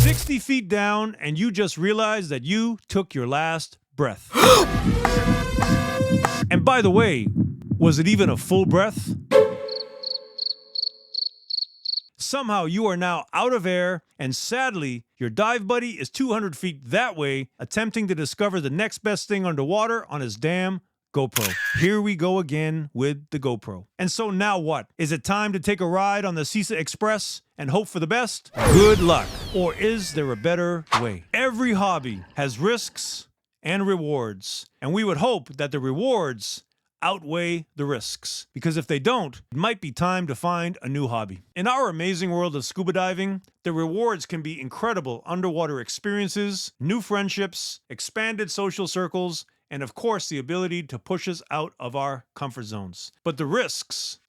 60 feet down, and you just realized that you took your last breath. And by the way, was it even a full breath? Somehow you are now out of air, and sadly, your dive buddy is 200 feet that way, attempting to discover the next best thing underwater on his damn GoPro. Here we go again with the GoPro. And so now what? Is it time to take a ride on the CISA Express and hope for the best? Good luck. Or is there a better way? Every hobby has risks and rewards, and we would hope that the rewards outweigh the risks, because if they don't, it might be time to find a new hobby. In our amazing world of scuba diving, the rewards can be incredible underwater experiences, new friendships, expanded social circles, and of course the ability to push us out of our comfort zones. But the risks,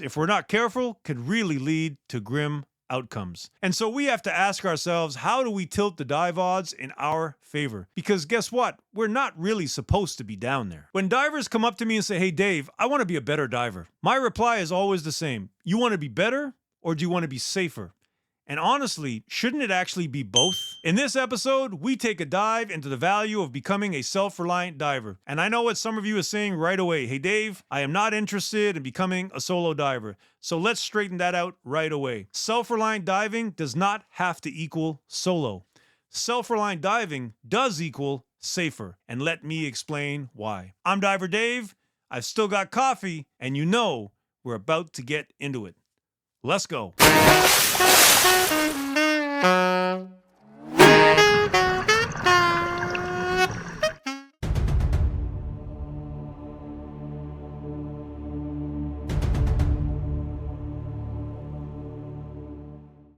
if we're not careful, could really lead to grim outcomes. And so we have to ask ourselves, how do we tilt the dive odds in our favor? Because guess what? We're not really supposed to be down there. When divers come up to me and say, "Hey Dave, I want to be a better diver," my reply is always the same. You want to be better, or do you want to be safer? And honestly, shouldn't it actually be both? In this episode, we take a dive into the value of becoming a self-reliant diver. And I know what some of you are saying right away. "Hey Dave, I am not interested in becoming a solo diver." So let's straighten that out right away. Self-reliant diving does not have to equal solo. Self-reliant diving does equal safer. And let me explain why. I'm Diver Dave, I've still got coffee, and you know we're about to get into it. Let's go.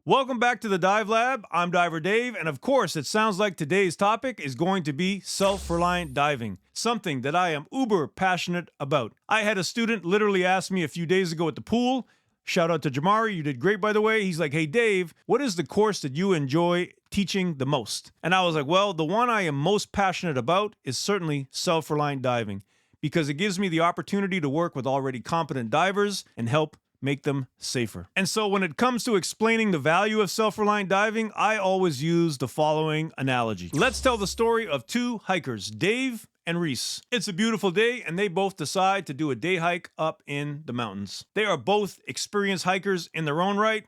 Welcome back to the Dive Lab. I'm Diver Dave, and of course, it sounds like today's topic is going to be self-reliant diving, something that I am uber passionate about. I had a student literally ask me a few days ago at the pool, shout out to Jamari, you did great by the way. He's like, "Hey Dave, what is the course that you enjoy teaching the most?" And I was like, well, the one I am most passionate about is certainly self-reliant diving, because it gives me the opportunity to work with already competent divers and help make them safer. And so when it comes to explaining the value of self-reliant diving, I always use the following analogy. Let's tell the story of two hikers, Dave and Reese. It's a beautiful day, and they both decide to do a day hike up in the mountains. They are both experienced hikers in their own right,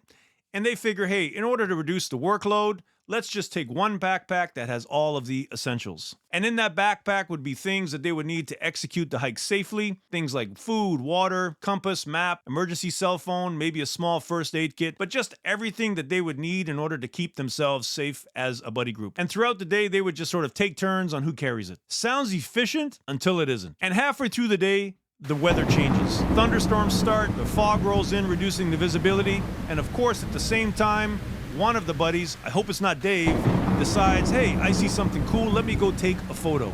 and they figure, hey, in order to reduce the workload, let's just take one backpack that has all of the essentials. And in that backpack would be things that they would need to execute the hike safely. Things like food, water, compass, map, emergency cell phone, maybe a small first aid kit, but just everything that they would need in order to keep themselves safe as a buddy group. And throughout the day, they would just sort of take turns on who carries it. Sounds efficient until it isn't. And halfway through the day, the weather changes. Thunderstorms start, the fog rolls in, reducing the visibility, and of course, at the same time, one of the buddies, I hope it's not Dave, decides, hey, I see something cool, let me go take a photo.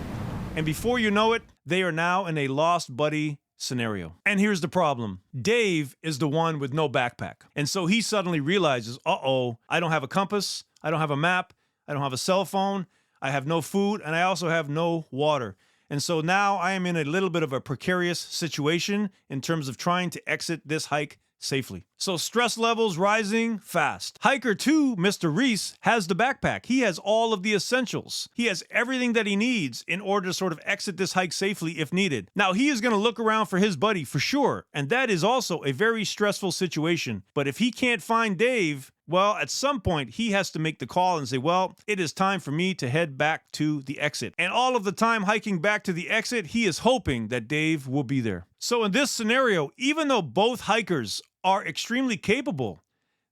And before you know it, they are now in a lost buddy scenario. And here's the problem. Dave is the one with no backpack. And so he suddenly realizes, uh-oh, I don't have a compass, I don't have a map, I don't have a cell phone, I have no food, and I also have no water. And so now I am in a little bit of a precarious situation in terms of trying to exit this hike safely. So stress levels rising fast. Hiker 2, Mr. Reese, has the backpack. He has all of the essentials. He has everything that he needs in order to sort of exit this hike safely if needed. Now, he is going to look around for his buddy for sure, and that is also a very stressful situation. But if he can't find Dave, well, at some point, he has to make the call and say, well, it is time for me to head back to the exit. And all of the time hiking back to the exit, he is hoping that Dave will be there. So in this scenario, even though both hikers are extremely capable,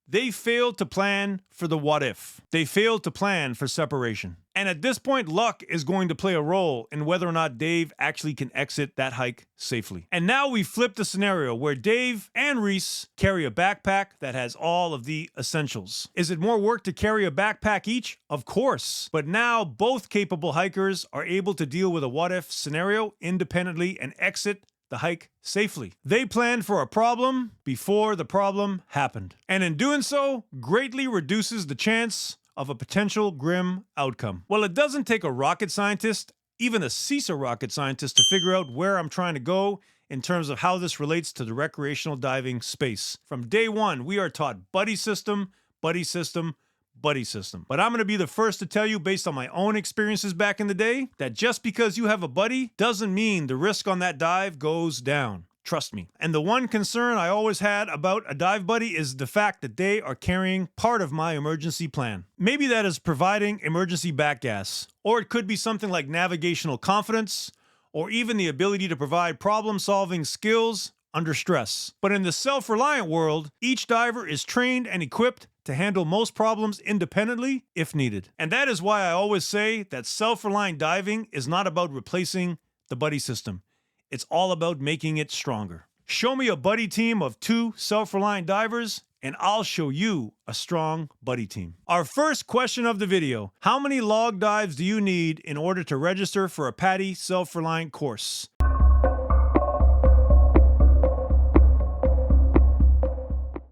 they failed to plan for the what if. They failed to plan for separation. And at this point, luck is going to play a role in whether or not Dave actually can exit that hike safely. And now we flip the scenario where Dave and Reese carry a backpack that has all of the essentials. Is it more work to carry a backpack each? Of course. But now both capable hikers are able to deal with a what if scenario independently and exit the hike safely. They planned for a problem before the problem happened. And in doing so, greatly reduces the chance of a potential grim outcome. Well, it doesn't take a rocket scientist, even a CISA rocket scientist, to figure out where I'm trying to go in terms of how this relates to the recreational diving space. From day one, we are taught buddy system, buddy system, buddy system. But I'm going to be the first to tell you, based on my own experiences back in the day, that just because you have a buddy doesn't mean the risk on that dive goes down. Trust me. And the one concern I always had about a dive buddy is the fact that they are carrying part of my emergency plan. Maybe that is providing emergency backgas, or it could be something like navigational confidence, or even the ability to provide problem-solving skills under stress. But in the self-reliant world, each diver is trained and equipped to handle most problems independently if needed. And that is why I always say that self-reliant diving is not about replacing the buddy system. It's all about making it stronger. Show me a buddy team of 2 self-reliant divers, and I'll show you a strong buddy team. Our first question of the video: how many log dives do you need in order to register for a PADI self-reliant course?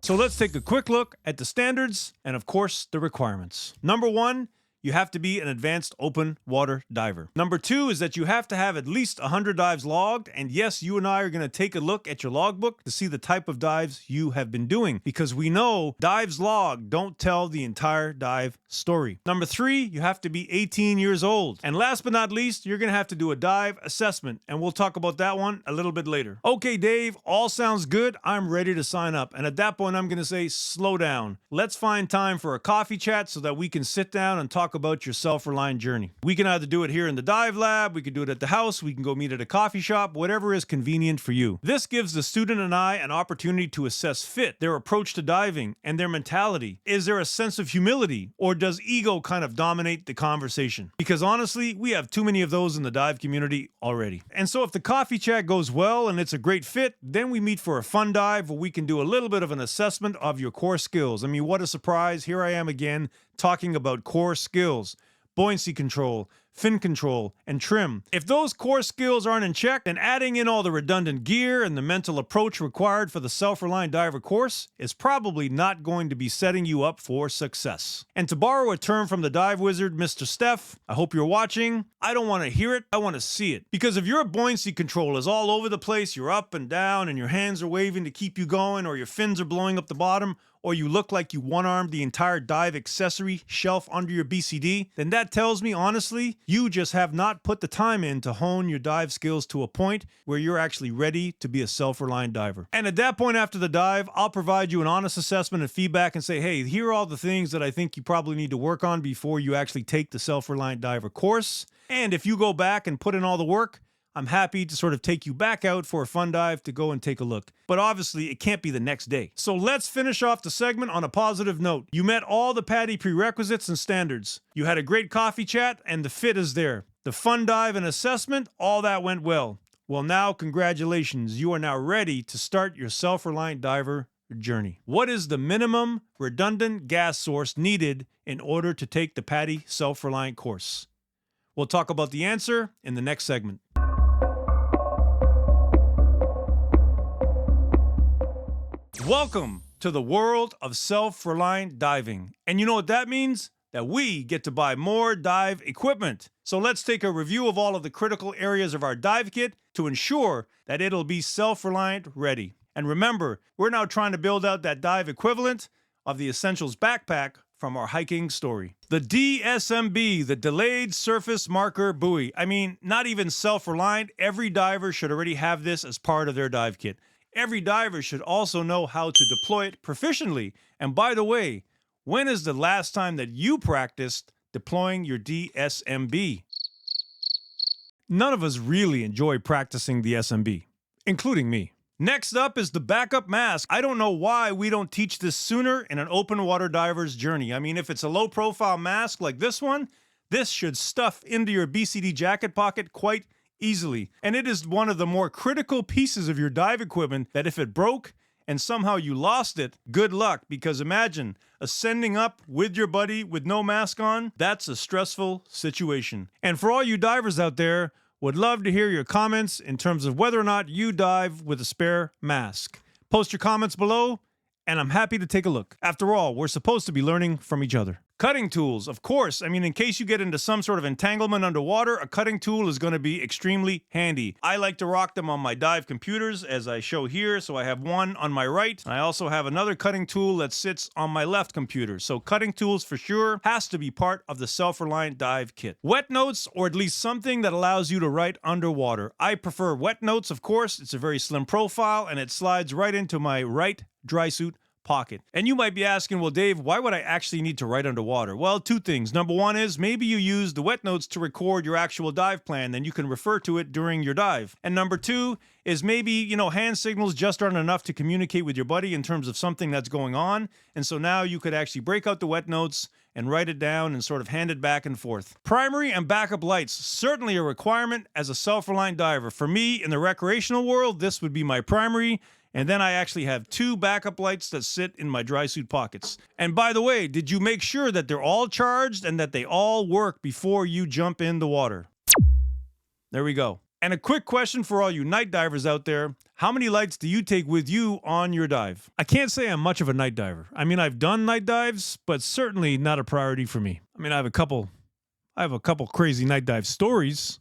So let's take a quick look at the standards and, of course, the requirements. Number 1, you have to be an advanced open water diver. Number 2 is that you have to have at least 100 dives logged. And yes, you and I are going to take a look at your logbook to see the type of dives you have been doing, because we know dives logged don't tell the entire dive story. Number 3, you have to be 18 years old. And last but not least, you're going to have to do a dive assessment. And we'll talk about that one a little bit later. Okay, Dave, all sounds good. I'm ready to sign up. And at that point, I'm going to say, slow down. Let's find time for a coffee chat so that we can sit down and talk about your self-reliant journey. We can either do it here in the dive lab, we can do it at the house, we can go meet at a coffee shop, whatever is convenient for you. This gives the student and I an opportunity to assess fit, their approach to diving, and their mentality. Is there a sense of humility, or does ego kind of dominate the conversation? Because honestly, we have too many of those in the dive community already. And so if the coffee chat goes well and it's a great fit, then we meet for a fun dive where we can do a little bit of an assessment of your core skills. I mean, what a surprise. Here I am again talking about core skills: buoyancy control, fin control, and trim. If those core skills aren't in check, then adding in all the redundant gear and the mental approach required for the self-reliant diver course is probably not going to be setting you up for success. And to borrow a term from the dive wizard, Mr. Steph, I hope you're watching, I don't want to hear it, I want to see it. Because if your buoyancy control is all over the place, you're up and down and your hands are waving to keep you going, or your fins are blowing up the bottom, or you look like you one-armed the entire dive accessory shelf under your BCD, then that tells me, honestly, you just have not put the time in to hone your dive skills to a point where you're actually ready to be a self-reliant diver. And at that point after the dive, I'll provide you an honest assessment and feedback and say, hey, here are all the things that I think you probably need to work on before you actually take the self-reliant diver course. And if you go back and put in all the work, I'm happy to sort of take you back out for a fun dive to go and take a look. But obviously, it can't be the next day. So let's finish off the segment on a positive note. You met all the PADI prerequisites and standards. You had a great coffee chat, and the fit is there. The fun dive and assessment, all that went well. Well, now, congratulations. You are now ready to start your self-reliant diver journey. What is the minimum redundant gas source needed in order to take the PADI self-reliant course? We'll talk about the answer in the next segment. Welcome to the world of self-reliant diving. And you know what that means? That we get to buy more dive equipment. So let's take a review of all of the critical areas of our dive kit to ensure that it'll be self-reliant ready. And remember, we're now trying to build out that dive equivalent of the Essentials backpack from our hiking story. The DSMB, the Delayed Surface Marker Buoy. I mean, not even self-reliant, every diver should already have this as part of their dive kit. Every diver should also know how to deploy it proficiently. And by the way, when is the last time that you practiced deploying your DSMB? None of us really enjoy practicing the SMB, including me. Next up is the backup mask. I don't know why we don't teach this sooner in an open water diver's journey. I mean, if it's a low profile mask like this one, this should stuff into your BCD jacket pocket quite easily. And it is one of the more critical pieces of your dive equipment that if it broke and somehow you lost it, good luck, because imagine ascending up with your buddy with no mask on. That's a stressful situation. And for all you divers out there, would love to hear your comments in terms of whether or not you dive with a spare mask. Post your comments below, and I'm happy to take a look. After all, we're supposed to be learning from each other. Cutting tools, of course. I mean, in case you get into some sort of entanglement underwater, a cutting tool is going to be extremely handy. I like to rock them on my dive computers, as I show here. So I have one on my right. I also have another cutting tool that sits on my left computer. So cutting tools for sure has to be part of the Self-Reliant Dive kit. Wet notes, or at least something that allows you to write underwater. I prefer wet notes, of course. It's a very slim profile and it slides right into my right dry suit pocket. And you might be asking, well, Dave, why would I actually need to write underwater? Well, two things. Number one is maybe you use the wet notes to record your actual dive plan, then you can refer to it during your dive. And number two is maybe, hand signals just aren't enough to communicate with your buddy in terms of something that's going on. And so now you could actually break out the wet notes and write it down and sort of hand it back and forth. Primary and backup lights, certainly a requirement as a self-reliant diver. For me, in the recreational world, this would be my primary. And then I actually have two backup lights that sit in my dry suit pockets. And by the way, did you make sure that they're all charged and that they all work before you jump in the water? There we go. And a quick question for all you night divers out there. How many lights do you take with you on your dive? I can't say I'm much of a night diver. I mean, I've done night dives, but certainly not a priority for me. I mean, I have a couple crazy night dive stories,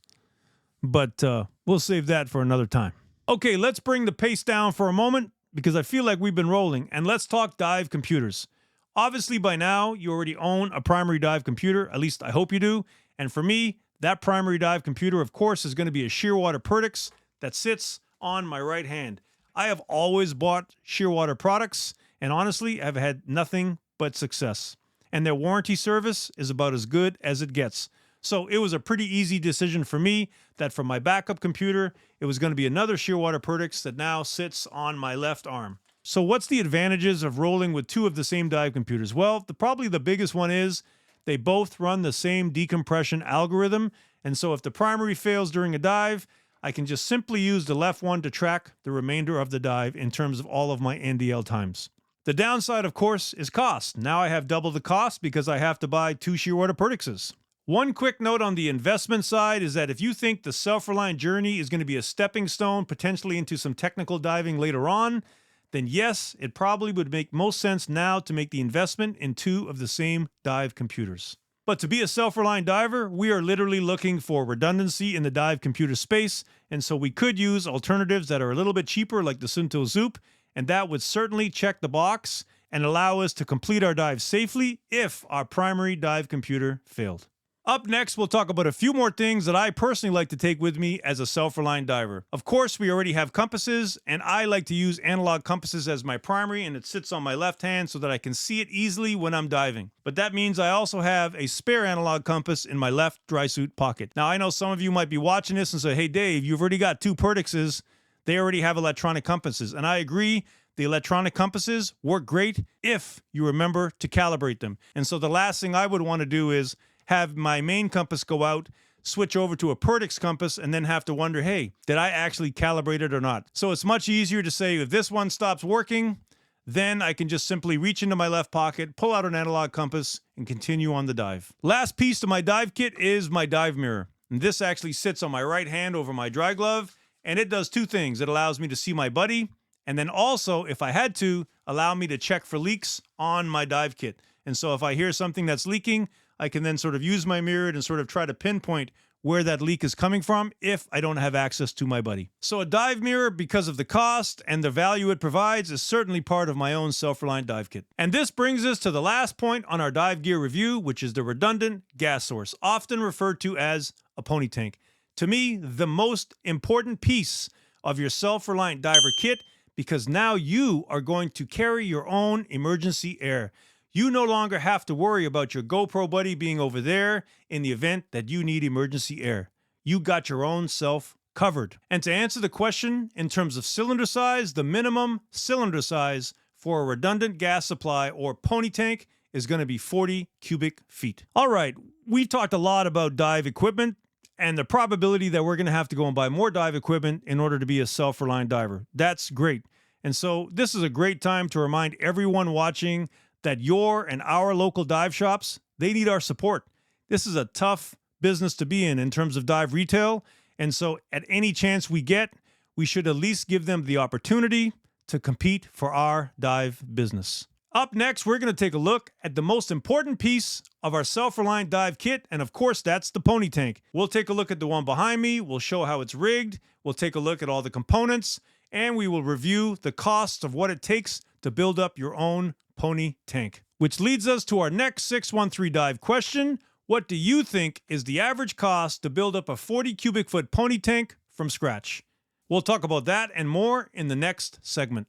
but we'll save that for another time. Okay, let's bring the pace down for a moment because I feel like we've been rolling, and let's talk dive computers. Obviously, by now, you already own a primary dive computer, at least I hope you do. And for me, that primary dive computer, of course, is going to be a Shearwater Perdix that sits on my right hand. I have always bought Shearwater products, and honestly, I've had nothing but success. And their warranty service is about as good as it gets. So it was a pretty easy decision for me that for my backup computer, it was going to be another Shearwater Perdix that now sits on my left arm. So what's the advantages of rolling with two of the same dive computers? Well, probably the biggest one is they both run the same decompression algorithm. And so if the primary fails during a dive, I can just simply use the left one to track the remainder of the dive in terms of all of my NDL times. The downside, of course, is cost. Now I have double the cost because I have to buy two Shearwater Perdixes. One quick note on the investment side is that if you think the self-reliant journey is going to be a stepping stone potentially into some technical diving later on, then yes, it probably would make most sense now to make the investment in two of the same dive computers. But to be a self-reliant diver, we are literally looking for redundancy in the dive computer space, and so we could use alternatives that are a little bit cheaper like the Sunto Zoop, and that would certainly check the box and allow us to complete our dive safely if our primary dive computer failed. Up next, we'll talk about a few more things that I personally like to take with me as a self-reliant diver. Of course, we already have compasses, and I like to use analog compasses as my primary, and it sits on my left hand so that I can see it easily when I'm diving. But that means I also have a spare analog compass in my left dry suit pocket. Now, I know some of you might be watching this and say, hey, Dave, you've already got two Perdixes. They already have electronic compasses. And I agree, the electronic compasses work great if you remember to calibrate them. And so the last thing I would want to do is have my main compass go out, switch over to a Perdix compass, and then have to wonder, hey, did I actually calibrate it or not? So it's much easier to say if this one stops working, then I can just simply reach into my left pocket, pull out an analog compass, and continue on the dive. Last piece of my dive kit is my dive mirror. And this actually sits on my right hand over my dry glove, and it does two things. It allows me to see my buddy, and then also, if I had to, allow me to check for leaks on my dive kit. And so if I hear something that's leaking, I can then sort of use my mirror and sort of try to pinpoint where that leak is coming from if I don't have access to my buddy. So a dive mirror, because of the cost and the value it provides, is certainly part of my own self-reliant dive kit. And this brings us to the last point on our dive gear review, which is the redundant gas source, often referred to as a pony tank. To me, the most important piece of your self-reliant diver kit, because now you are going to carry your own emergency air. You no longer have to worry about your GoPro buddy being over there in the event that you need emergency air. You got your own self covered. And to answer the question in terms of cylinder size, the minimum cylinder size for a redundant gas supply or pony tank is going to be 40 cubic feet. All right, we've talked a lot about dive equipment and the probability that we're going to have to go and buy more dive equipment in order to be a self-reliant diver. That's great. And so this is a great time to remind everyone watching that your and our local dive shops, they need our support. This is a tough business to be in terms of dive retail. And so at any chance we get, we should at least give them the opportunity to compete for our dive business. Up next, we're going to take a look at the most important piece of our Self-Reliant Dive kit, and of course, that's the pony tank. We'll take a look at the one behind me, we'll show how it's rigged, we'll take a look at all the components, and we will review the costs of what it takes to build up your own pony tank. Which leads us to our next 613 Dive question. What do you think is the average cost to build up a 40 cubic foot pony tank from scratch? We'll talk about that and more in the next segment.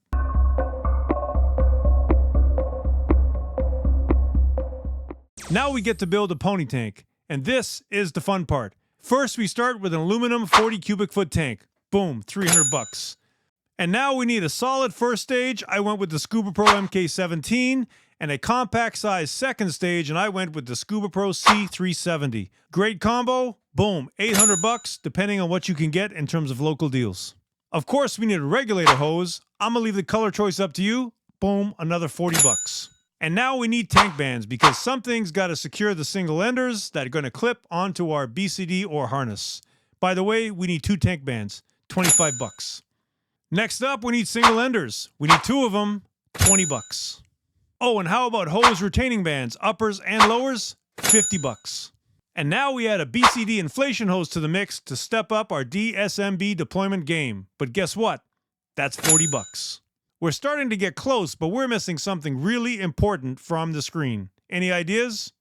Now we get to build a pony tank, and this is the fun part. First, we start with an aluminum 40 cubic foot tank. Boom, $300. And now we need a solid first stage. I went with the Scuba Pro MK17, and a compact size second stage, and I went with the Scuba Pro C370. Great combo, boom, $800 depending on what you can get in terms of local deals. Of course, we need a regulator hose. I'm gonna leave the color choice up to you. Boom, another $40. And now we need tank bands because something's got to secure the single enders that are going to clip onto our BCD or harness. By the way, we need 2 tank bands, $25. Next up, we need single enders. We need 2 of them, $20. Oh, and how about hose retaining bands, uppers and lowers? $50. And now we add a BCD inflation hose to the mix to step up our DSMB deployment game. But guess what? That's $40. We're starting to get close, but we're missing something really important from the screen. Any ideas?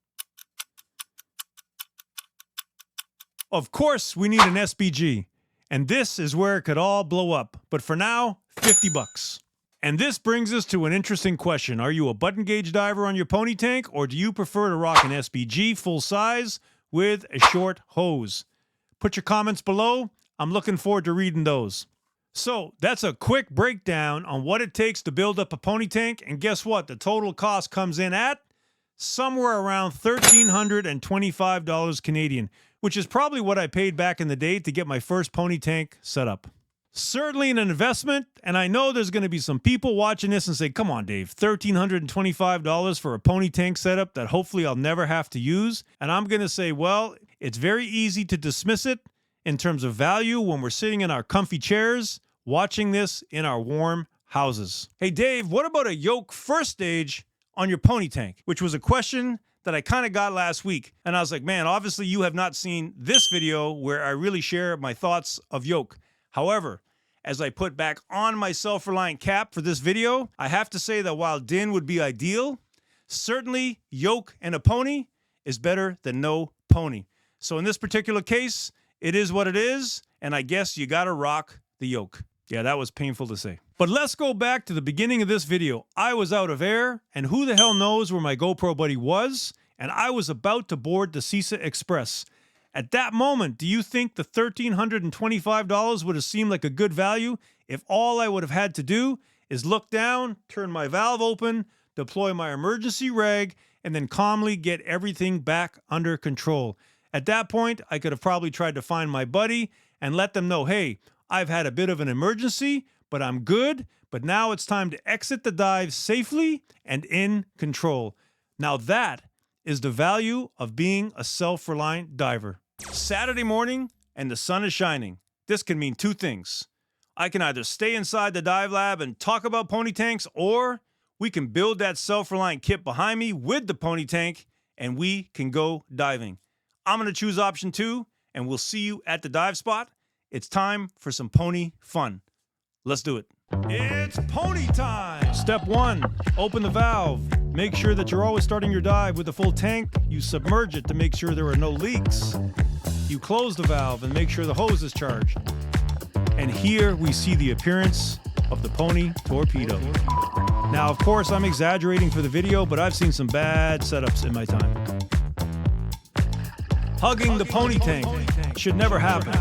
Of course, we need an SPG. And this is where it could all blow up. But for now, $50. And this brings us to an interesting question. Are you a button gauge diver on your pony tank, or do you prefer to rock an SPG full size with a short hose? Put your comments below. I'm looking forward to reading those. So that's a quick breakdown on what it takes to build up a pony tank, and guess what? The total cost comes in at somewhere around $1,325 Canadian, which is probably what I paid back in the day to get my first pony tank set up. Certainly an investment, and I know there's going to be some people watching this and say, come on, Dave, $1,325 for a pony tank setup that hopefully I'll never have to use. And I'm going to say, well, it's very easy to dismiss it in terms of value when we're sitting in our comfy chairs watching this in our warm houses. Hey Dave, what about a yoke first stage on your pony tank? Which was a question that I kind of got last week. And I was like, man, obviously you have not seen this video where I really share my thoughts of yoke. However, as I put back on my Self-Reliant cap for this video, I have to say that while DIN would be ideal, certainly yoke and a pony is better than no pony. So in this particular case, it is what it is, and I guess you gotta rock the yoke. Yeah, that was painful to say. But let's go back to the beginning of this video. I was out of air, and who the hell knows where my GoPro buddy was, and I was about to board the CISA Express. At that moment, do you think the $1,325 would have seemed like a good value if all I would have had to do is look down, turn my valve open, deploy my emergency reg, and then calmly get everything back under control? At that point, I could have probably tried to find my buddy and let them know, hey, I've had a bit of an emergency, but I'm good. But now it's time to exit the dive safely and in control. Now that is the value of being a self-reliant diver. Saturday morning and the sun is shining. This can mean 2 things. I can either stay inside the dive lab and talk about pony tanks, or we can build that self-reliant kit behind me with the pony tank and we can go diving. I'm going to choose option 2, and we'll see you at the dive spot. It's time for some pony fun. Let's do it. It's pony time! Step 1, open the valve. Make sure that you're always starting your dive with a full tank. You submerge it to make sure there are no leaks. You close the valve and make sure the hose is charged. And here we see the appearance of the pony torpedo. Now, of course, I'm exaggerating for the video, but I've seen some bad setups in my time. Hugging the pony tank should never happen.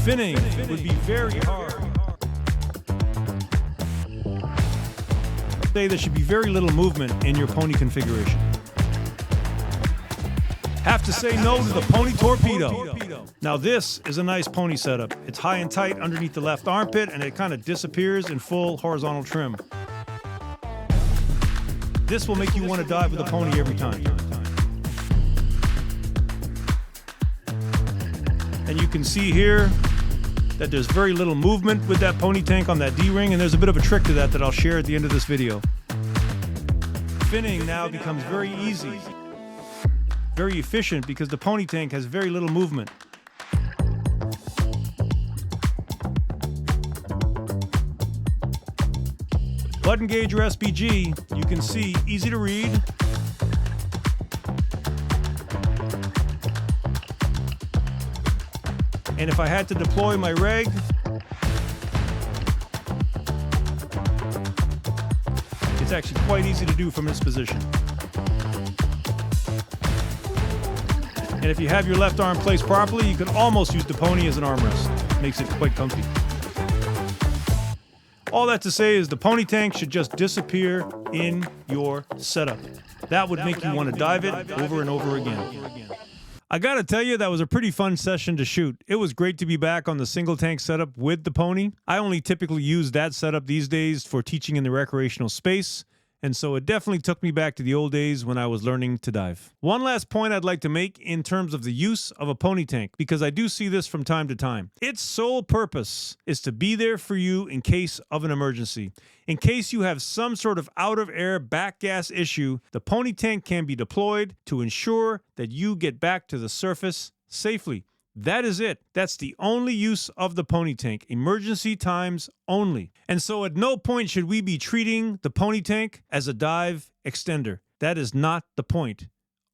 Finning would be very hard. Say there should be very little movement in your pony configuration. Have to say no to the pony torpedo. Now this is a nice pony setup. It's high and tight underneath the left armpit, and it kind of disappears in full horizontal trim. This will make you want to dive with a pony every time. And you can see here that there's very little movement with that pony tank on that D-ring, and there's a bit of a trick to that I'll share at the end of this video. Finning now becomes very easy, very efficient, because the pony tank has very little movement. Button gauge or SPG, you can see, easy to read. And if I had to deploy my reg, it's actually quite easy to do from this position. And if you have your left arm placed properly, you can almost use the pony as an armrest. Makes it quite comfy. All that to say is the pony tank should just disappear in your setup. That would make you want to dive it over and over again. I gotta tell you, that was a pretty fun session to shoot. It was great to be back on the single tank setup with the pony. I only typically use that setup these days for teaching in the recreational space, and so it definitely took me back to the old days when I was learning to dive. One last point I'd like to make in terms of the use of a pony tank, because I do see this from time to time. Its sole purpose is to be there for you in case of an emergency. In case you have some sort of out-of-air back gas issue, the pony tank can be deployed to ensure that you get back to the surface safely. That is it. That's the only use of the pony tank. Emergency times only. And so at no point should we be treating the pony tank as a dive extender. That is not the point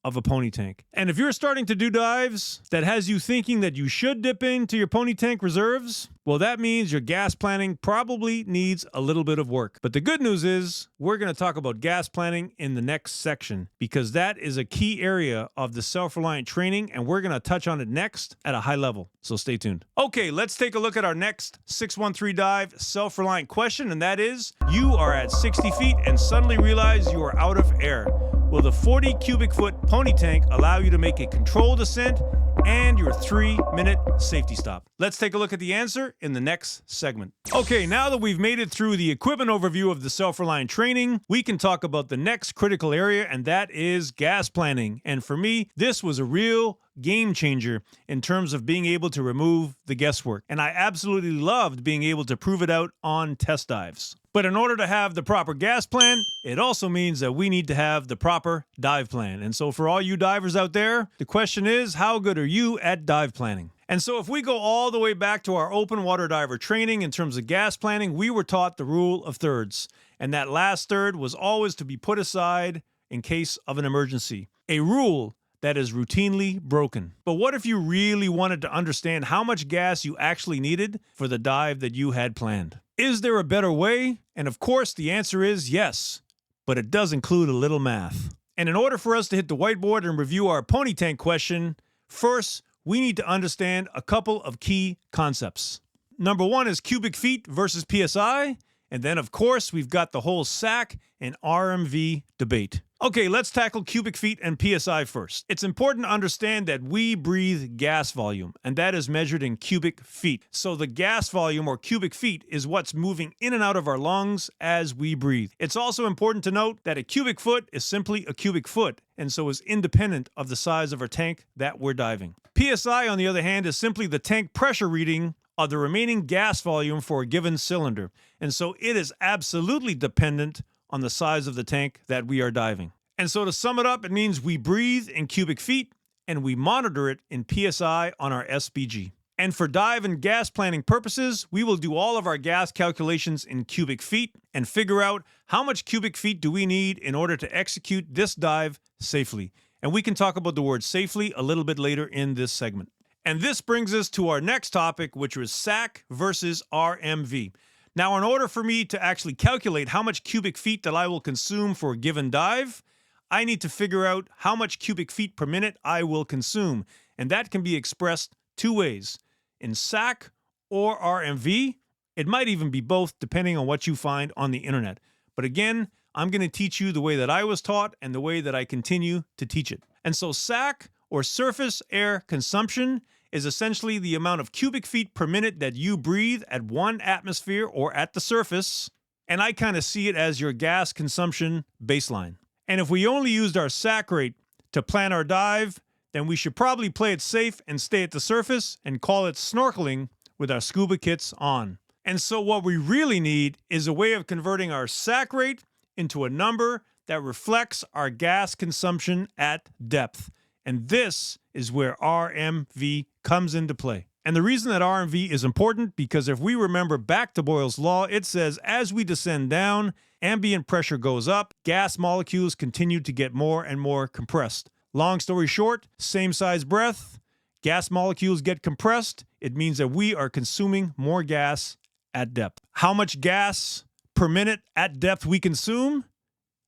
of a pony tank. And if you're starting to do dives that has you thinking that you should dip into your pony tank reserves, well, that means your gas planning probably needs a little bit of work. But the good news is we're going to talk about gas planning in the next section, because that is a key area of the self-reliant training, and we're going to touch on it next at a high level. So stay tuned. Okay, let's take a look at our next 613 dive self-reliant question, and that is, you are at 60 feet and suddenly realize you are out of air. Will the 40 cubic foot pony tank allow you to make a controlled ascent and your 3-minute safety stop? Let's take a look at the answer in the next segment. Okay, now that we've made it through the equipment overview of the self-reliant training, we can talk about the next critical area, and that is gas planning. And for me, this was a real game changer in terms of being able to remove the guesswork. And I absolutely loved being able to prove it out on test dives. But in order to have the proper gas plan, it also means that we need to have the proper dive plan. And so for all you divers out there, the question is, how good are you at dive planning? And so if we go all the way back to our open water diver training in terms of gas planning, we were taught the rule of thirds. And that last third was always to be put aside in case of an emergency. A rule that is routinely broken. But what if you really wanted to understand how much gas you actually needed for the dive that you had planned? Is there a better way? And of course, the answer is yes, but it does include a little math. And in order for us to hit the whiteboard and review our pony tank question, first, we need to understand a couple of key concepts. Number one is cubic feet versus PSI. And then, of course, we've got the whole SAC and RMV debate. Okay, let's tackle cubic feet and PSI first. It's important to understand that we breathe gas volume, and that is measured in cubic feet. So the gas volume, or cubic feet, is what's moving in and out of our lungs as we breathe. It's also important to note that a cubic foot is simply a cubic foot, and so is independent of the size of our tank that we're diving. PSI, on the other hand, is simply the tank pressure reading of the remaining gas volume for a given cylinder, and so it is absolutely dependent on the size of the tank that we are diving. And so to sum it up, it means we breathe in cubic feet and we monitor it in PSI on our SPG. And for dive and gas planning purposes, we will do all of our gas calculations in cubic feet and figure out how much cubic feet do we need in order to execute this dive safely. And we can talk about the word safely a little bit later in this segment. And this brings us to our next topic, which was SAC versus RMV. Now, in order for me to actually calculate how much cubic feet that I will consume for a given dive, I need to figure out how much cubic feet per minute I will consume. And that can be expressed two ways, in SAC or RMV. It might even be both, depending on what you find on the internet. But again, I'm going to teach you the way that I was taught and the way that I continue to teach it. And so SAC, or surface air consumption, is essentially the amount of cubic feet per minute that you breathe at 1 atmosphere or at the surface, and I kind of see it as your gas consumption baseline. And if we only used our SAC rate to plan our dive, then we should probably play it safe and stay at the surface and call it snorkeling with our scuba kits on. And so what we really need is a way of converting our sac rate into a number that reflects our gas consumption at depth. And this is where RMV comes into play. And the reason that RMV is important, because if we remember back to Boyle's law, it says as we descend down, ambient pressure goes up, gas molecules continue to get more and more compressed. Long story short, same size breath, gas molecules get compressed. It means that we are consuming more gas at depth. How much gas per minute at depth we consume?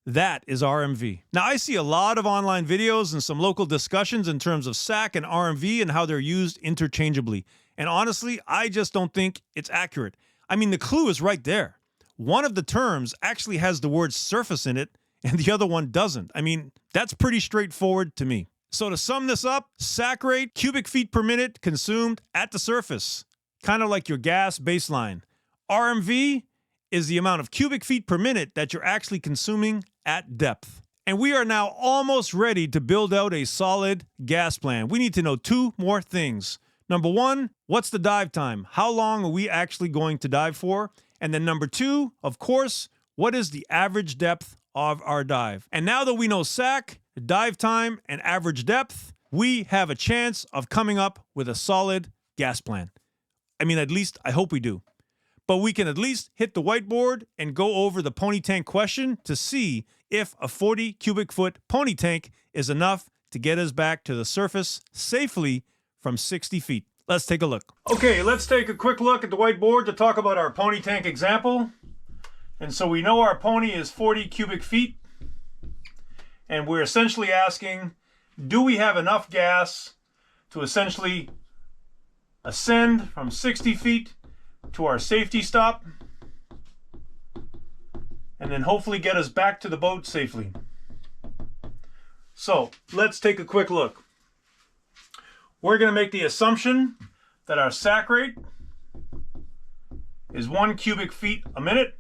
That is RMV. Now, I see a lot of online videos and some local discussions in terms of SAC and RMV and how they're used interchangeably. And honestly, I just don't think it's accurate. I mean, the clue is right there. One of the terms actually has the word surface in it, and the other one doesn't. I mean, that's pretty straightforward to me. So to sum this up, SAC rate, cubic feet per minute consumed at the surface, kind of like your gas baseline. RMV is the amount of cubic feet per minute that you're actually consuming at depth. And we are now almost ready to build out a solid gas plan. We need to know two more things. Number one, what's the dive time? How long are we actually going to dive for? And then number two, of course, what is the average depth of our dive? And now that we know SAC, dive time, and average depth, we have a chance of coming up with a solid gas plan. I mean, at least I hope we do. But we can at least hit the whiteboard and go over the pony tank question to see if a 40 cubic foot pony tank is enough to get us back to the surface safely from 60 feet. Let's take a look. Okay, let's take a quick look at the whiteboard to talk about our pony tank example. And so we know our pony is 40 cubic feet. And we're essentially asking, do we have enough gas to essentially ascend from 60 feet to our safety stop, and then hopefully get us back to the boat safely. So let's take a quick look. We're going to make the assumption that our sac rate is 1 cubic feet a minute,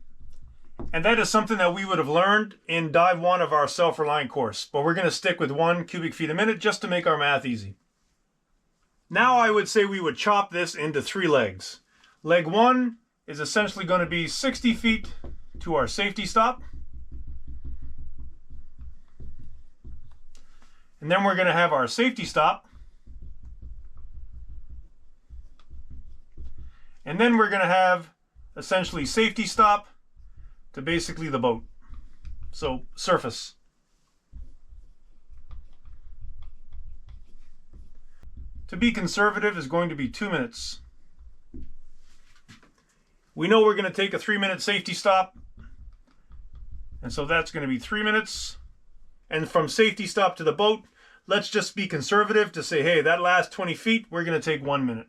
and that is something that we would have learned in dive 1 of our self-reliant course, but we're going to stick with 1 cubic feet a minute just to make our math easy. Now I would say we would chop this into 3 legs. Leg 1 is essentially going to be 60 feet to our safety stop. And then we're going to have our safety stop. And then we're going to have essentially safety stop to basically the boat. So surface. To be conservative is going to be 2 minutes. We know we're going to take a 3-minute safety stop. And so that's going to be 3 minutes. And from safety stop to the boat, let's just be conservative to say, hey, that last 20 feet, we're going to take 1 minute.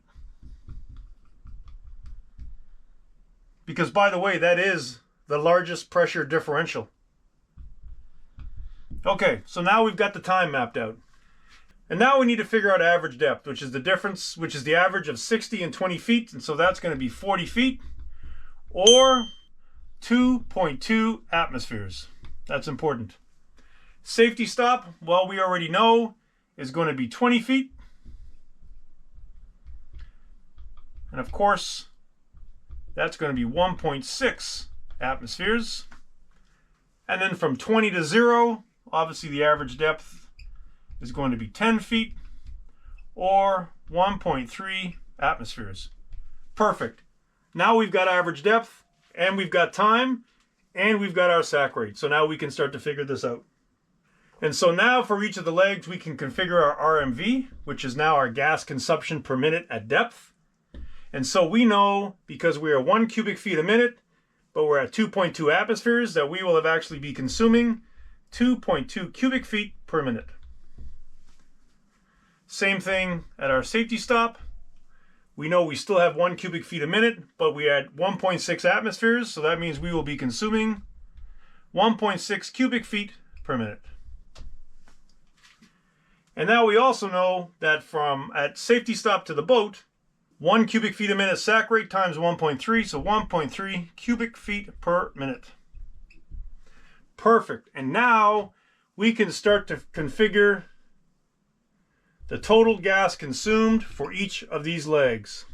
Because by the way, that is the largest pressure differential. Okay, so now we've got the time mapped out. And now we need to figure out average depth, which is the difference, which is the average of 60 and 20 feet. And so that's going to be 40 feet. Or 2.2 atmospheres. That's important. Safety stop, well, we already know, is going to be 20 feet. And of course, that's going to be 1.6 atmospheres. And then from 20 to 0, obviously the average depth is going to be 10 feet or 1.3 atmospheres. Perfect. Now we've got average depth, and we've got time, and we've got our sac rate. So now we can start to figure this out. And so now for each of the legs, we can configure our RMV, which is now our gas consumption per minute at depth. And so we know, because we are 1 cubic feet a minute, but we're at 2.2 atmospheres, that we will have actually be consuming 2.2 cubic feet per minute. Same thing at our safety stop. We know we still have 1 cubic feet a minute, but we had 1.6 atmospheres, so that means we will be consuming 1.6 cubic feet per minute. And now we also know that from at safety stop to the boat, 1 cubic feet a minute sac rate times 1.3, so 1.3 cubic feet per minute. Perfect. And now we can start to configure the total gas consumed for each of these legs.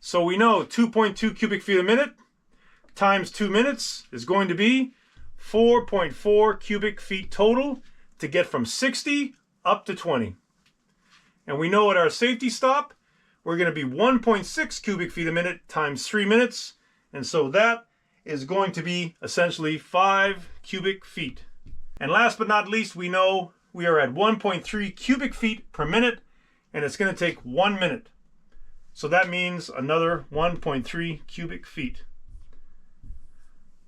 So we know 2.2 cubic feet a minute times 2 minutes is going to be 4.4 cubic feet total to get from 60 up to 20. And we know at our safety stop, we're going to be 1.6 cubic feet a minute times 3 minutes. And so that is going to be essentially 5 cubic feet. And last but not least, we know we are at 1.3 cubic feet per minute, and it's going to take 1 minute. So that means another 1.3 cubic feet.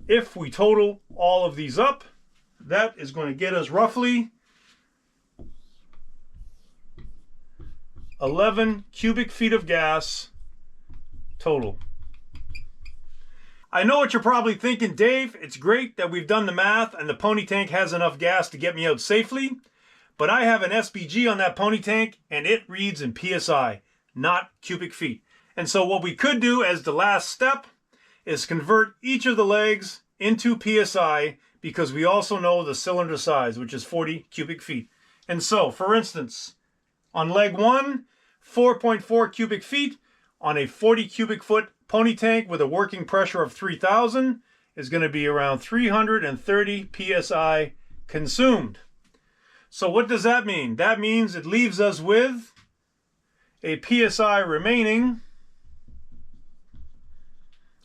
If we total all of these up, that is going to get us roughly 11 cubic feet of gas total. I know what you're probably thinking, Dave. It's great that we've done the math and the pony tank has enough gas to get me out safely, but I have an SPG on that pony tank and it reads in PSI, not cubic feet. And so what we could do as the last step is convert each of the legs into PSI, because we also know the cylinder size, which is 40 cubic feet. And so, for instance, on leg 1, 4.4 cubic feet on a 40 cubic foot pony tank with a working pressure of 3,000 is going to be around 330 PSI consumed. So what does that mean? That means it leaves us with a PSI remaining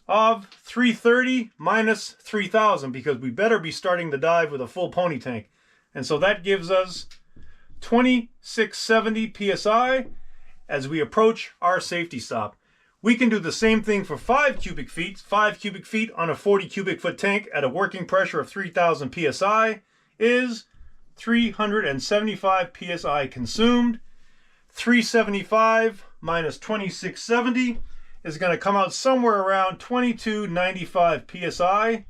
of 330 minus 3,000, because we better be starting the dive with a full pony tank. And so that gives us 2670 PSI as we approach our safety stop. We can do the same thing for 5 cubic feet. 5 cubic feet on a 40 cubic foot tank at a working pressure of 3,000 PSI is 375 PSI consumed. 375 minus 2670 is going to come out somewhere around 2295 PSI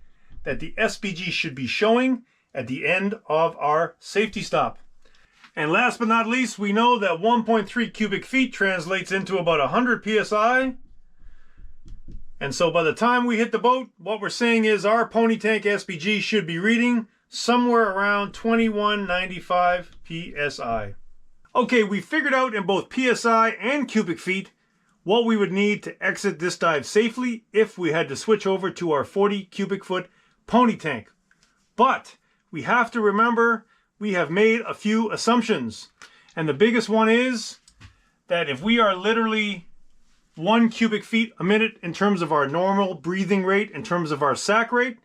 that the SPG should be showing at the end of our safety stop. And last but not least, we know that 1.3 cubic feet translates into about 100 PSI. And so by the time we hit the boat, what we're saying is our pony tank SPG should be reading somewhere around 2195 PSI. Okay, we figured out in both PSI and cubic feet what we would need to exit this dive safely if we had to switch over to our 40 cubic foot pony tank. But we have to remember we have made a few assumptions. And the biggest one is that if we are literally 1 cubic feet a minute in terms of our normal breathing rate, in terms of our sac rate,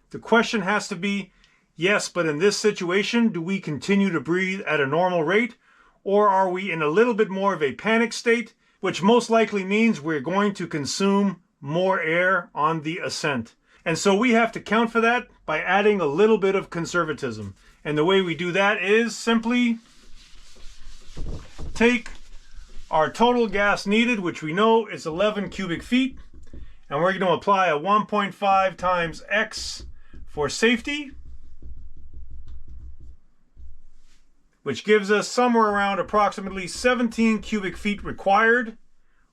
the question has to be, yes, but in this situation, do we continue to breathe at a normal rate? Or are we in a little bit more of a panic state, which most likely means we're going to consume more air on the ascent? And so we have to count for that by adding a little bit of conservatism. And the way we do that is simply take our total gas needed, which we know is 11 cubic feet, and we're going to apply a 1.5 times X for safety, which gives us somewhere around approximately 17 cubic feet required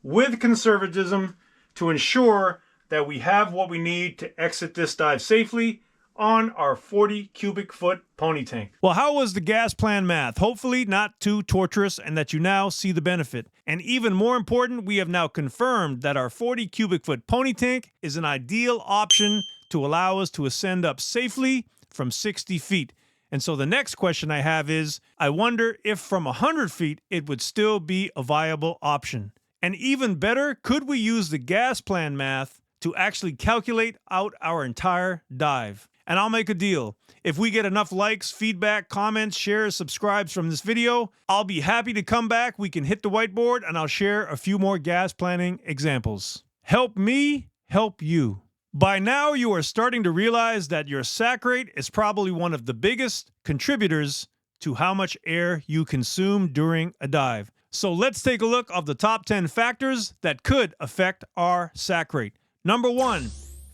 with conservatism to ensure that we have what we need to exit this dive safely on our 40 cubic foot pony tank. Well, how was the gas plan math? Hopefully not too torturous and that you now see the benefit. And even more important, we have now confirmed that our 40 cubic foot pony tank is an ideal option to allow us to ascend up safely from 60 feet. And so the next question I have is, I wonder if from 100 feet it would still be a viable option. And even better, could we use the gas plan math to actually calculate out our entire dive? And I'll make a deal. If we get enough likes, feedback, comments, shares, subscribes from this video, I'll be happy to come back. We can hit the whiteboard and I'll share a few more gas planning examples. Help me help you. By now, you are starting to realize that your sac rate is probably one of the biggest contributors to how much air you consume during a dive. So let's take a look of the top 10 factors that could affect our sac rate. Number 1,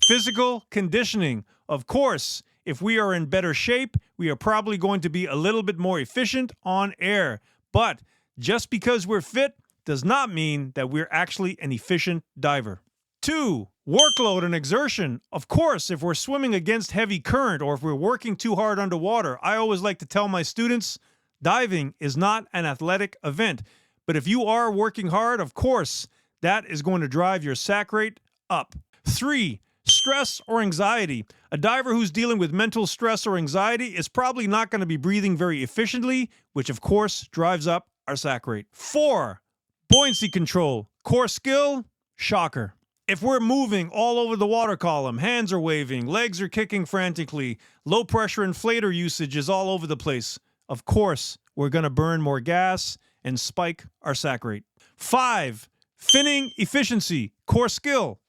physical conditioning. Of course, if we are in better shape, we are probably going to be a little bit more efficient on air. But just because we're fit does not mean that we're actually an efficient diver. 2, workload and exertion. Of course, if we're swimming against heavy current or if we're working too hard underwater, I always like to tell my students, diving is not an athletic event. But if you are working hard, of course, That is going to drive your sac rate up. 3. Stress or anxiety. A diver who's dealing with mental stress or anxiety is probably not going to be breathing very efficiently, which of course drives up our sac rate. 4. Buoyancy control. Core skill, shocker. If we're moving all over the water column, hands are waving, legs are kicking frantically, low pressure inflator usage is all over the place, of course, we're going to burn more gas and spike our sac rate. 5. Finning efficiency, core skill.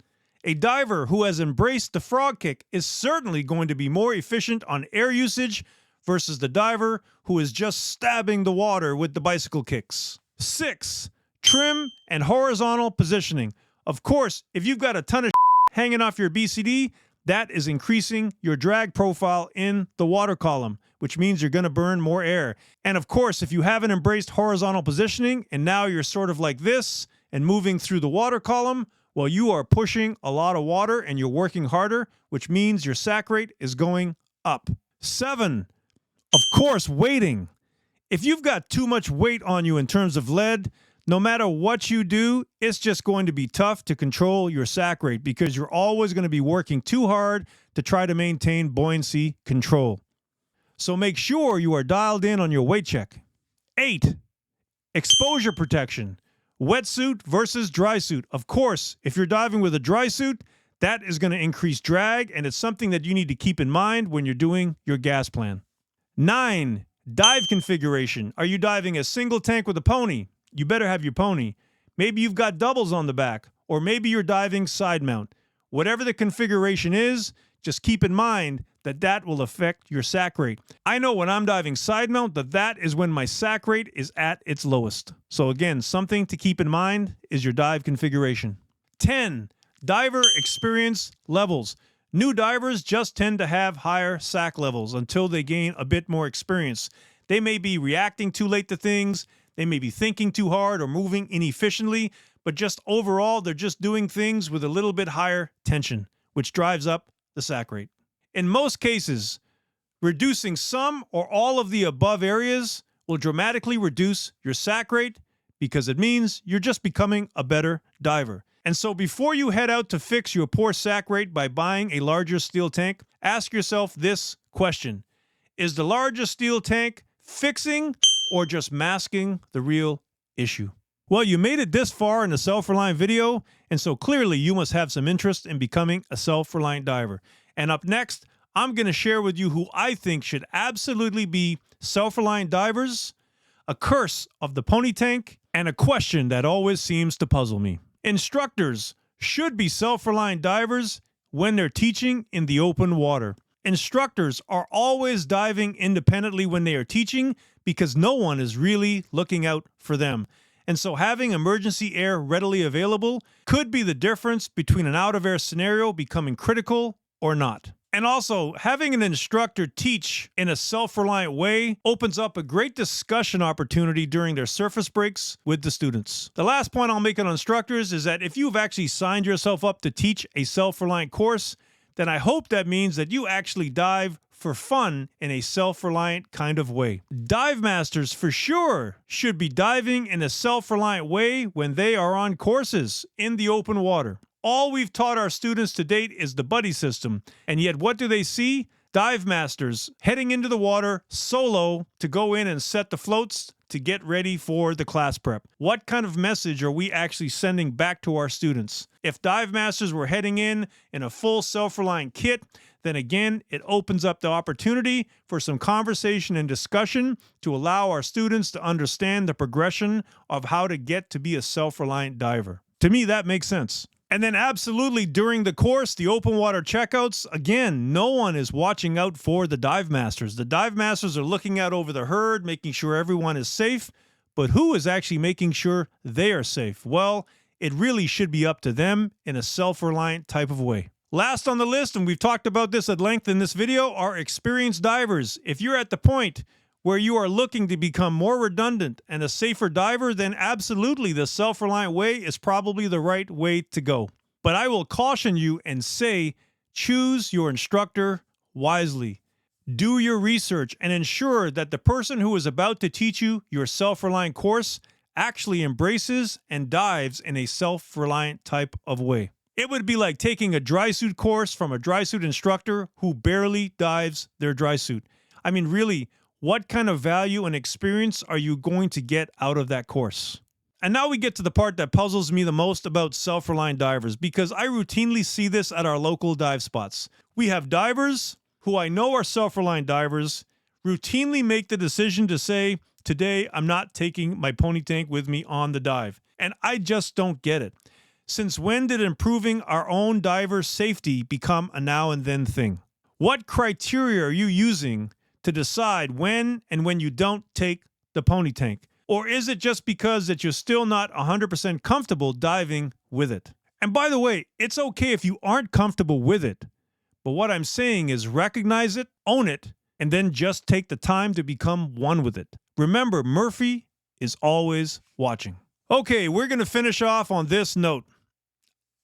A diver who has embraced the frog kick is certainly going to be more efficient on air usage versus the diver who is just stabbing the water with the bicycle kicks. 6. Trim and horizontal positioning. Of course, if you've got a ton of hanging off your BCD, that is increasing your drag profile in the water column, which means you're going to burn more air. And of course, if you haven't embraced horizontal positioning and now you're sort of like this and moving through the water column, well, you are pushing a lot of water and you're working harder, which means your sac rate is going up. 7. Of course, weighting. If you've got too much weight on you in terms of lead, no matter what you do, it's just going to be tough to control your sac rate because you're always going to be working too hard to try to maintain buoyancy control. So make sure you are dialed in on your weight check. 8. Exposure protection. Wetsuit versus dry suit. Of course, if you're diving with a dry suit, that is going to increase drag, and it's something that you need to keep in mind when you're doing your gas plan. 9. Dive configuration. Are you diving a single tank with a pony? You better have your pony. Maybe you've got doubles on the back, or maybe you're diving side mount. Whatever the configuration is, just keep in mind that that will affect your sac rate. I know when I'm diving side mount that is when my sac rate is at its lowest. So again, something to keep in mind is your dive configuration. 10. Diver experience levels. New divers just tend to have higher sac levels until they gain a bit more experience. They may be reacting too late to things, they may be thinking too hard or moving inefficiently, but just overall, they're just doing things with a little bit higher tension, which drives up the sac rate. In most cases, reducing some or all of the above areas will dramatically reduce your sac rate because it means you're just becoming a better diver. And so before you head out to fix your poor sac rate by buying a larger steel tank, ask yourself this question. Is the larger steel tank fixing or just masking the real issue? Well, you made it this far in the Self-Reliant video, and so clearly you must have some interest in becoming a self-reliant diver. And up next, I'm going to share with you who I think should absolutely be self-reliant divers, a curse of the pony tank, and a question that always seems to puzzle me. Instructors should be self-reliant divers when they're teaching in the open water. Instructors are always diving independently when they are teaching because no one is really looking out for them. And so having emergency air readily available could be the difference between an out-of-air scenario becoming critical or not. And also, having an instructor teach in a self-reliant way opens up a great discussion opportunity during their surface breaks with the students. The last point I'll make on instructors is that if you've actually signed yourself up to teach a self-reliant course, then I hope that means that you actually dive for fun in a self-reliant kind of way. Dive masters for sure should be diving in a self-reliant way when they are on courses in the open water. All we've taught our students to date is the buddy system, and yet what do they see? Dive masters heading into the water solo to go in and set the floats to get ready for the class prep. What kind of message are we actually sending back to our students? If dive masters were heading in a full self-reliant kit, then again, it opens up the opportunity for some conversation and discussion to allow our students to understand the progression of how to get to be a self-reliant diver. To me, that makes sense. And then absolutely during the course, the open water checkouts, again, no one is watching out for the dive masters. The dive masters are looking out over the herd, making sure everyone is safe. But who is actually making sure they are safe? Well, it really should be up to them in a self-reliant type of way. Last on the list, and we've talked about this at length in this video, are experienced divers. If you're at the point where you are looking to become more redundant and a safer diver, then absolutely the self-reliant way is probably the right way to go. But I will caution you and say, choose your instructor wisely. Do your research and ensure that the person who is about to teach you your self-reliant course actually embraces and dives in a self-reliant type of way. It would be like taking a dry suit course from a dry suit instructor who barely dives their dry suit. I mean, really, what kind of value and experience are you going to get out of that course? And now we get to the part that puzzles me the most about self-reliant divers, because I routinely see this at our local dive spots. We have divers who I know are self-reliant divers routinely make the decision to say, today I'm not taking my pony tank with me on the dive. And I just don't get it. Since when did improving our own diver safety become a now and then thing? What criteria are you using to decide when and when you don't take the pony tank? Or is it just because that you're still not 100% comfortable diving with it? And by the way, it's okay if you aren't comfortable with it. But what I'm saying is recognize it, own it, and then just take the time to become one with it. Remember, Murphy is always watching. Okay, we're going to finish off on this note.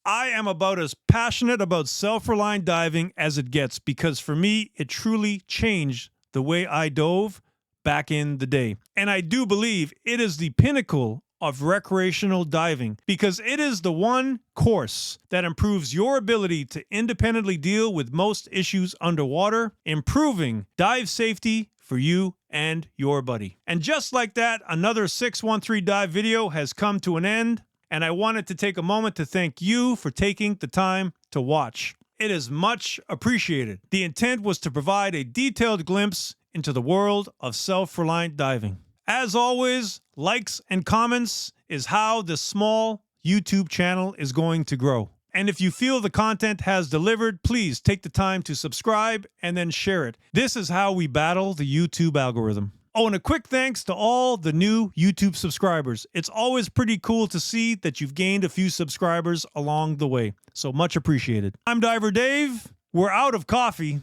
I am about as passionate about self-reliant diving as it gets, because for me, it truly changed the way I dove back in the day. And I do believe it is the pinnacle of recreational diving, because it is the one course that improves your ability to independently deal with most issues underwater, improving dive safety for you and your buddy. And just like that, another 613 Dive video has come to an end, and I wanted to take a moment to thank you for taking the time to watch. It is much appreciated. The intent was to provide a detailed glimpse into the world of self-reliant diving. As always, likes and comments is how this small YouTube channel is going to grow. And if you feel the content has delivered, please take the time to subscribe and then share it. This is how we battle the YouTube algorithm. Oh, and a quick thanks to all the new YouTube subscribers. It's always pretty cool to see that you've gained a few subscribers along the way. So much appreciated. I'm Diver Dave. We're out of coffee,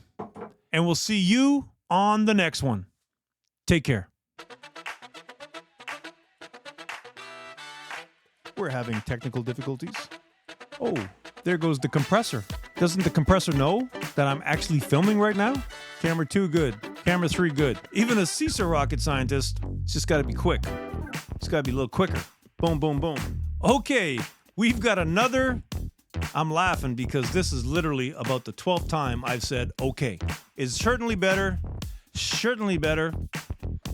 and we'll see you on the next one. Take care. We're having technical difficulties. Oh, there goes the compressor. Doesn't the compressor know that I'm actually filming right now? Camera 2, good. Camera 3, good. Even a CISA rocket scientist, it's just got to be quick. It's got to be a little quicker. Boom, boom, boom. Okay, we've got another... I'm laughing because this is literally about the 12th time I've said okay. It's certainly better. Certainly better.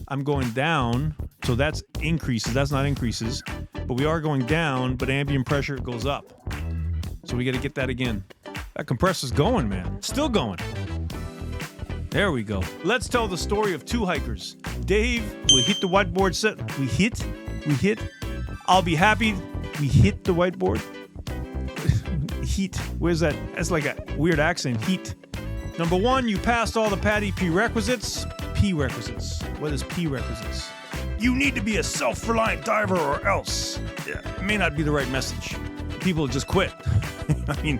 I'm going down, so that's increases. That's not increases. But we are going down, but ambient pressure goes up. So we got to get that again. That compressor's going, man. Still going. There we go. Let's tell the story of two hikers. Dave will hit the whiteboard set. We hit. I'll be happy. We hit the whiteboard. Heat. Where's that? That's like a weird accent. Heat. Number 1, you passed all the PADI prerequisites. Prerequisites. What is prerequisites? You need to be a self-reliant diver or else. Yeah, it may not be the right message. People just quit. I mean,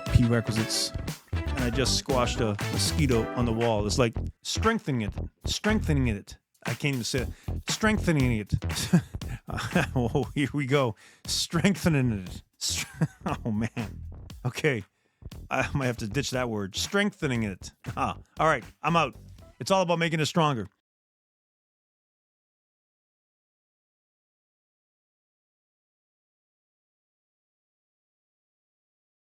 prerequisites. And I just squashed a mosquito on the wall. It's like strengthening it. I can't even say it. Strengthening it. Oh, here we go. Strengthening it. Oh, man. Okay. I might have to ditch that word. Strengthening it. All right. I'm out. It's all about making it stronger.